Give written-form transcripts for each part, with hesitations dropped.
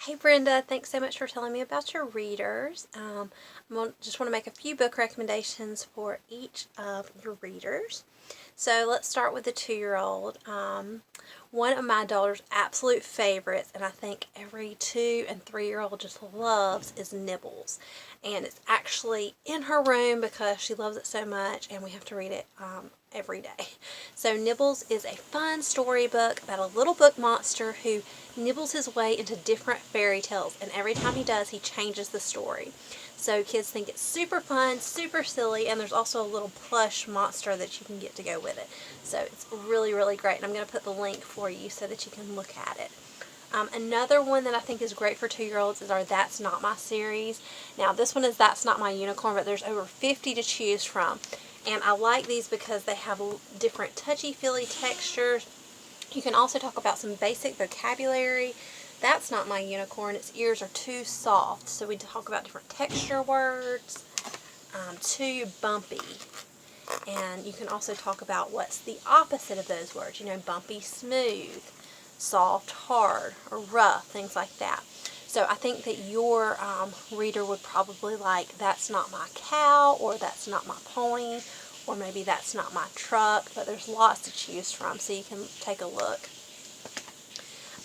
Hey Brenda, thanks so much for telling me about your readers. Just want to make a few book recommendations for each of your readers. So let's start with the 2-year-old. One of my daughter's absolute favorites, and I think every 2- and 3-year-old just loves, is Nibbles. And it's actually in her room because she loves it so much, and we have to read it every day. So Nibbles is a fun storybook about a little book monster who nibbles his way into different fairy tales, and every time he does, he changes the story. So kids think it's super fun, super silly, and there's also a little plush monster that you can get to go with it. So it's really, really great, and I'm going to put the link for you so that you can look at it. Another one that I think is great for 2-year-olds is our That's Not My series. Now this one is That's Not My Unicorn, but there's over 50 to choose from. And I like these because they have different touchy-feely textures. You can also talk about some basic vocabulary. That's Not My Unicorn, its ears are too soft. So we talk about different texture words. Too bumpy. And you can also talk about what's the opposite of those words. You know, bumpy, smooth, soft, hard, or rough, things like that. So I think that your reader would probably like That's Not My Cow, or That's Not My Pony, or maybe That's Not My Truck, but there's lots to choose from, so you can take a look.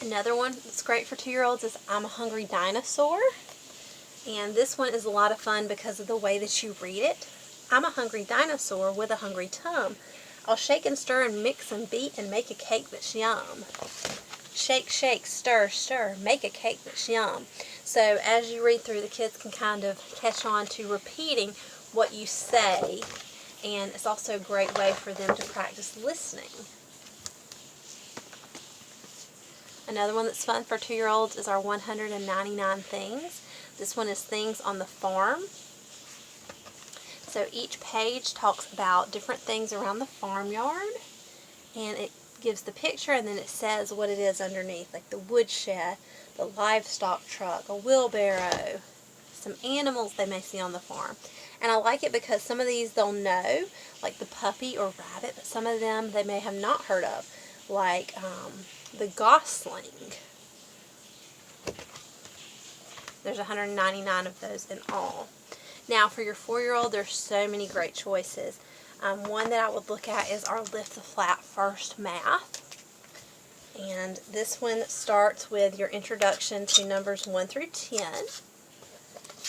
Another one that's great for 2-year-olds is I'm a Hungry Dinosaur, and this one is a lot of fun because of the way that you read it. I'm a hungry dinosaur with a hungry tum. I'll shake and stir and mix and beat and make a cake that's yum. Shake, shake, stir, stir, make a cake that's yum. So as you read through, the kids can kind of catch on to repeating what you say, and it's also a great way for them to practice listening. Another one that's fun for 2-year-olds is our 199 Things. This one is things on the farm. So each page talks about different things around the farmyard, and it gives the picture, and then it says what it is underneath, like the woodshed, the livestock truck, a wheelbarrow, some animals they may see on the farm. And I like it because some of these they'll know, like the puppy or rabbit, but some of them they may have not heard of, like the gosling. There's 199 of those in all. Now for your 4-year-old, there's so many great choices. One that I would look at is our Lift the Flap First Math. And this one starts with your introduction to numbers 1 through 10.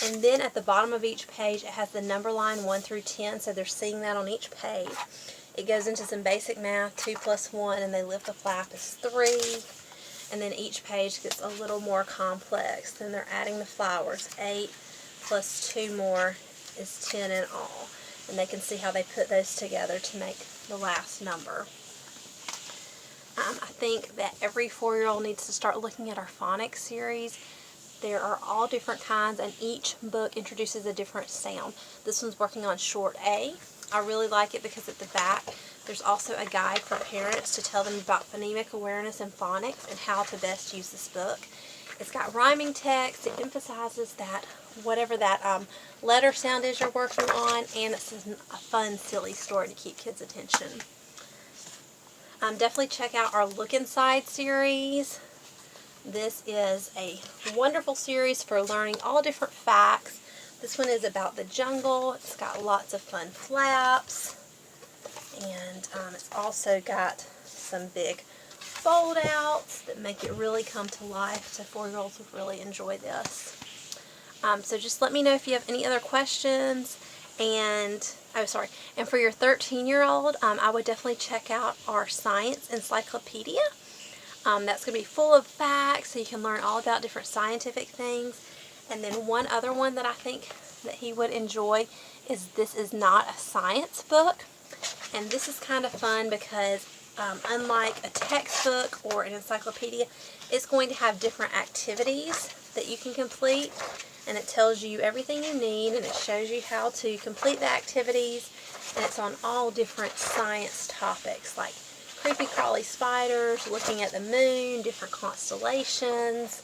And then at the bottom of each page, it has the number line 1 through 10, so they're seeing that on each page. It goes into some basic math, 2 plus 1, and they lift the flap is 3. And then each page gets a little more complex. Then they're adding the flowers. 8 plus 2 more is 10 in all. And they can see how they put those together to make the last number. I think that every 4-year-old needs to start looking at our phonics series. There are all different kinds, and each book introduces a different sound. This one's working on short A. I really like it because at the back there's also a guide for parents to tell them about phonemic awareness and phonics and how to best use this book. It's got rhyming text. It emphasizes that whatever that letter sound is you're working on, and it's a fun, silly story to keep kids' attention. Definitely check out our Look Inside series. This is a wonderful series for learning all different facts. This one is about the jungle. It's got lots of fun flaps, and it's also got some big fold outs that make it really come to life, so 4-year-olds would really enjoy this. So just let me know if you have any other questions. And for your 13-year-old, I would definitely check out our science encyclopedia. That's going to be full of facts, so you can learn all about different scientific things. And then one other one that I think that he would enjoy is This Is Not a Science Book. And this is kind of fun because unlike a textbook or an encyclopedia, it's going to have different activities that you can complete. And it tells you everything you need, and it shows you how to complete the activities. And it's on all different science topics, like creepy crawly spiders, looking at the moon, different constellations,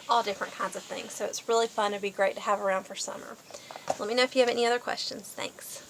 all different kinds of things. So it's really fun. It'd be great to have around for summer. Let me know if you have any other questions. Thanks.